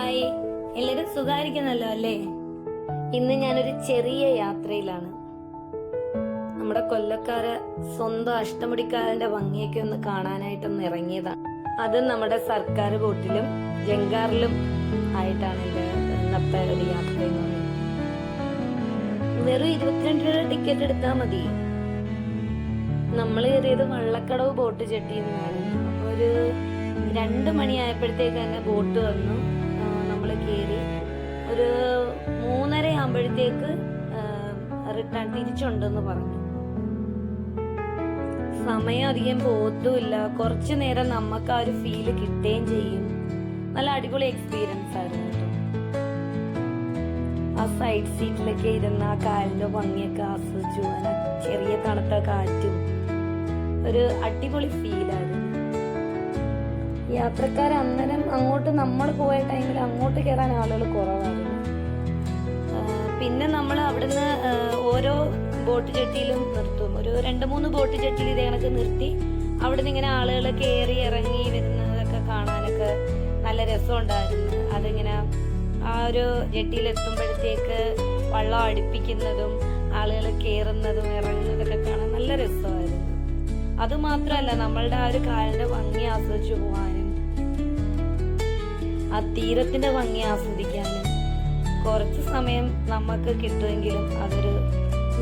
Hi, എല്ലാരും സുഖായിരിക്കുന്നല്ലോ അല്ലേ? ഇന്ന് ഞാനൊരു ചെറിയ യാത്രയിലാണ്. നമ്മുടെ കൊല്ലക്കാരെ സ്വന്തം അഷ്ടമുടിക്കാരന്റെ ഭംഗിയൊക്കെ ഒന്ന് കാണാനായിട്ടൊന്ന് ഇറങ്ങിയതാണ്. അത് നമ്മുടെ സർക്കാർ ബോട്ടിലും ജങ്കാറിലും ആയിട്ടാണ് എൻ്റെ ഇന്നത്തെ ഒരു യാത്ര എന്ന് പറയുന്നത്. വെറും 22 രൂപ ടിക്കറ്റ് എടുത്താൽ മതി. നമ്മൾ കയറിയത് വള്ളക്കടവ് ബോട്ട് ചെട്ടിന്നാണ്. അപ്പോൾ ഒരു 2 മണിയായപ്പോഴത്തേക്ക് തന്നെ ബോട്ട് വന്നു. നമ്മൾ കയറി ഒരു 3:30 ആകുമ്പോഴത്തേക്ക് റിട്ടേൺ തിരിച്ചുണ്ടെന്ന് പറഞ്ഞു. സമയം അധികം പോത്തുമില്ല, കുറച്ചു നേരം നമുക്ക് ആ ഒരു ഫീല് കിട്ടുകയും ചെയ്യും. നല്ല അടിപൊളി എക്സ്പീരിയൻസ് ആയിരുന്നു കേട്ടോ. ആ സൈഡ് സീറ്റിലൊക്കെ ഇരുന്ന ആ കാലിന്റെ ഭംഗിയൊക്കെ ആസ്വദിച്ചു. ചെറിയ തണുത്ത കാറ്റും ഒരു അടിപൊളി ഫീലായിരുന്നു. യാത്രക്കാർ അന്നേരം അങ്ങോട്ട് നമ്മൾ പോയ ടൈമിൽ അങ്ങോട്ട് കയറാൻ ആളുകൾ കുറവായിരുന്നു. പിന്നെ നമ്മൾ അവിടുന്ന് ഓരോ ബോട്ട് ചെട്ടിയിലും നിർത്തും. ഒരു 2-3 ബോട്ട് ചെട്ടിയിൽ ഇതേ കണക്ക് നിർത്തി അവിടുന്ന് ഇങ്ങനെ ആളുകൾ കയറി ഇറങ്ങി വരുന്നതൊക്കെ കാണാനൊക്കെ നല്ല രസമുണ്ടായിരുന്നു. അതിങ്ങനെ ആ ഒരു ജെട്ടിയിൽ എത്തുമ്പോഴത്തേക്ക് വള്ളം അടുപ്പിക്കുന്നതും ആളുകൾ കയറുന്നതും ഇറങ്ങുന്നതൊക്കെ കാണാൻ നല്ല രസമായിരുന്നു. അതുമാത്രമല്ല, നമ്മളുടെ ആ ഒരു കാലിന്റെ ഭംഗി ആസ്വദിച്ചു പോകാനും ആ തീരത്തിന്റെ ഭംഗി ആസ്വദിക്കാനും കുറച്ച് സമയം നമുക്ക് കിട്ടുമെങ്കിലും അതൊരു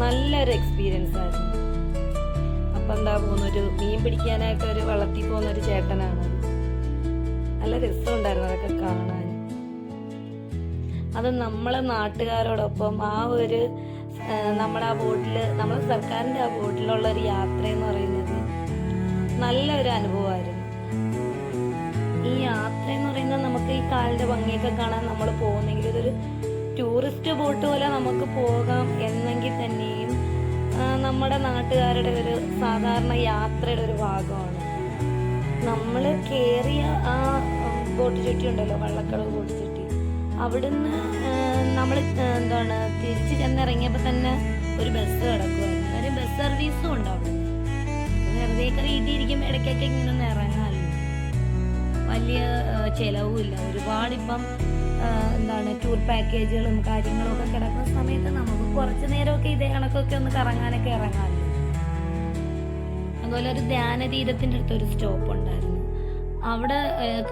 നല്ലൊരു എക്സ്പീരിയൻസ് ആയിരുന്നു. അപ്പൊ എന്താ പോകുന്നൊരു മീൻ പിടിക്കാനായിട്ട് ഒരു വള്ളത്തിൽ പോകുന്നൊരു ചേട്ടനാണ്. നല്ല രസമുണ്ടായിരുന്നു അതൊക്കെ കാണാൻ. അത് നമ്മളെ നാട്ടുകാരോടൊപ്പം ആ ഒരു നമ്മുടെ ആ ബോട്ടില്, നമ്മളെ സർക്കാരിന്റെ ആ ബോട്ടിലുള്ള ഒരു യാത്ര എന്ന് പറയുന്നത് നല്ലൊരു അനുഭവമായിരുന്നു. ഈ യാത്ര എന്ന് പറയുന്നത് നമുക്ക് ഈ കാലിന്റെ ഭംഗിയൊക്കെ കാണാൻ നമ്മൾ പോകുന്നെങ്കിൽ ഇതൊരു ടൂറിസ്റ്റ് ബോട്ട് പോലെ നമുക്ക് പോകാം എന്നെങ്കിൽ തന്നെയും നമ്മുടെ നാട്ടുകാരുടെ ഒരു സാധാരണ യാത്രയുടെ ഒരു ഭാഗമാണ്. നമ്മൾ കയറിയ ആ ബോട്ട് ചെട്ടി ഉണ്ടല്ലോ, വള്ളക്കടവ് ബോട്ട് ചെട്ടി, അവിടുന്ന് നമ്മൾ തിരിച്ച് ചെന്നിറങ്ങിയപ്പോൾ തന്നെ ഒരു ബസ് കിടക്കുമായിരുന്നു. ഒരു ബസ് സർവീസും ഉണ്ട് അവിടെ. വെറുതെയൊക്കെ വീട്ടിലിരിക്കുമ്പോൾ ഇടയ്ക്കൊക്കെ ഇങ്ങനെ ഒന്ന് ഇറങ്ങാമല്ലോ. വലിയ ചെലവുമില്ല. ഒരുപാടിപ്പം ടൂർ പാക്കേജുകളും കാര്യങ്ങളും ഒക്കെ കിടക്കുന്ന സമയത്ത് നമുക്ക് കുറച്ചു നേരമൊക്കെ ഇതേ കണക്കൊക്കെ ഒന്ന് കറങ്ങാനൊക്കെ ഇറങ്ങാമല്ലോ. അതുപോലെ ഒരു ധ്യാന തീരത്തിൻ്റെ അടുത്തൊരു സ്റ്റോപ്പ് ഉണ്ടായിരുന്നു. അവിടെ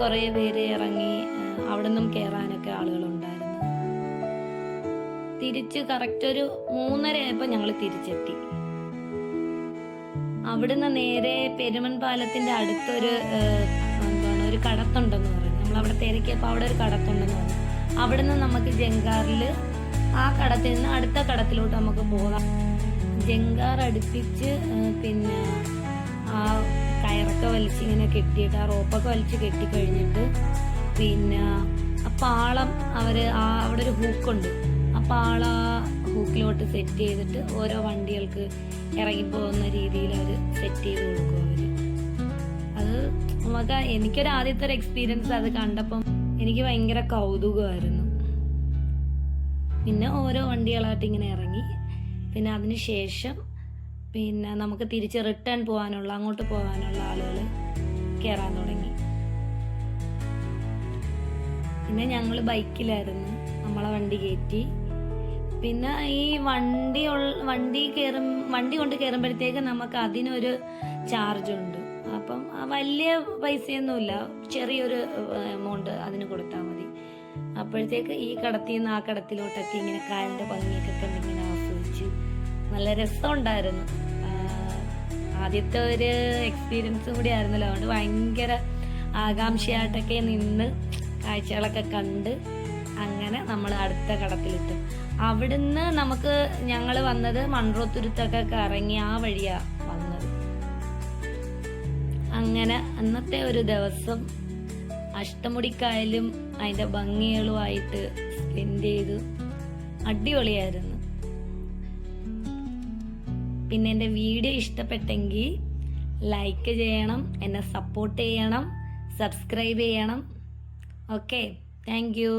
കുറേ പേര് ഇറങ്ങി അവിടെ നിന്നും കയറാനൊക്കെ ആളുകളുണ്ടായിരുന്നു. തിരിച്ച് കറക്റ്റ് ഒരു 3:30 ആയപ്പോൾ ഞങ്ങൾ തിരിച്ചെത്തി. അവിടുന്ന് നേരെ പെരുമൺ പാലത്തിന്റെ അടുത്തൊരു ഒരു കടത്തുണ്ടെന്ന് പറഞ്ഞു. നമ്മൾ അവിടെ തിരക്കിയപ്പോൾ അവിടെ ഒരു കടത്തുണ്ടെന്ന് പറഞ്ഞു. അവിടുന്ന് നമുക്ക് ജങ്കാറിൽ ആ കടത്തിൽ നിന്ന് അടുത്ത കടത്തിലോട്ട് നമുക്ക് പോകാം. ജങ്കാർ അടുപ്പിച്ച് പിന്നെ ആ കയറൊക്കെ വലിച്ച് ഇങ്ങനെ കെട്ടിയിട്ട് ആ റോപ്പൊക്കെ വലിച്ച് കെട്ടിക്കഴിഞ്ഞിട്ട് പിന്നെ ആ പാളം അവിടെ ഒരു ഹൂക്കുണ്ട്. ആ പാള ഹൂക്കിലോട്ട് സെറ്റ് ചെയ്തിട്ട് ഓരോ വണ്ടികൾക്ക് ഇറങ്ങിപ്പോകുന്ന രീതിയിൽ അവർ സെറ്റ് ചെയ്ത് കൊടുക്കും അവര്. അത് നമുക്ക് എനിക്കൊരു ആദ്യത്തെ ഒരു എക്സ്പീരിയൻസ്. അത് കണ്ടപ്പം എനിക്ക് ഭയങ്കര കൗതുകമായിരുന്നു. പിന്നെ ഓരോ വണ്ടികളായിട്ട് ഇങ്ങനെ ഇറങ്ങി. പിന്നെ അതിന് ശേഷം പിന്നെ നമുക്ക് തിരിച്ച് റിട്ടേൺ പോകാനുള്ള, അങ്ങോട്ട് പോകാനുള്ള ആളുകൾ കയറാൻ തുടങ്ങി. പിന്നെ ഞങ്ങൾ ബൈക്കിലായിരുന്നു. നമ്മളെ വണ്ടി കയറ്റി. പിന്നെ ഈ വണ്ടി കൊണ്ട് കയറുമ്പോഴത്തേക്ക് നമുക്ക് അതിനൊരു ചാർജ് ഉണ്ട്. അപ്പം വലിയ പൈസയൊന്നുമില്ല, ചെറിയൊരു എമൗണ്ട് അതിന് കൊടുത്താൽ മതി. അപ്പോഴത്തേക്ക് ഈ കടത്തിൽ നിന്ന് ആ കടത്തിലോട്ടൊക്കെ ഇങ്ങനെ കാലിന്റെ ഭംഗിയൊക്കെ കണ്ടിങ്ങനെ ആസ്വദിച്ച് നല്ല രസമുണ്ടായിരുന്നു. ആദ്യത്തെ ഒരു എക്സ്പീരിയൻസും കൂടി ആയിരുന്നല്ലോ. അതുകൊണ്ട് ഭയങ്കര ആകാംക്ഷയായിട്ടൊക്കെ നിന്ന് കാഴ്ചകളൊക്കെ കണ്ട് അങ്ങനെ നമ്മൾ അടുത്ത കടത്തിലിട്ട്. അവിടുന്ന് ഞങ്ങൾ വന്നത് മൺറോത്തുരുത്തൊക്കെ കറങ്ങി ആ വഴിയാ വന്നത്. അങ്ങനെ അന്നത്തെ ഒരു ദിവസം അഷ്ടമുടിക്കായലും അതിന്റെ ഭംഗികളുമായിട്ട് സ്പെൻഡ് ചെയ്തു. അടിപൊളിയായിരുന്നു. പിന്നെ എൻ്റെ വീഡിയോ ഇഷ്ടപ്പെട്ടെങ്കിൽ ലൈക്ക് ചെയ്യണം, എന്നെ സപ്പോർട്ട് ചെയ്യണം, സബ്സ്ക്രൈബ് ചെയ്യണം. Okay, thank you.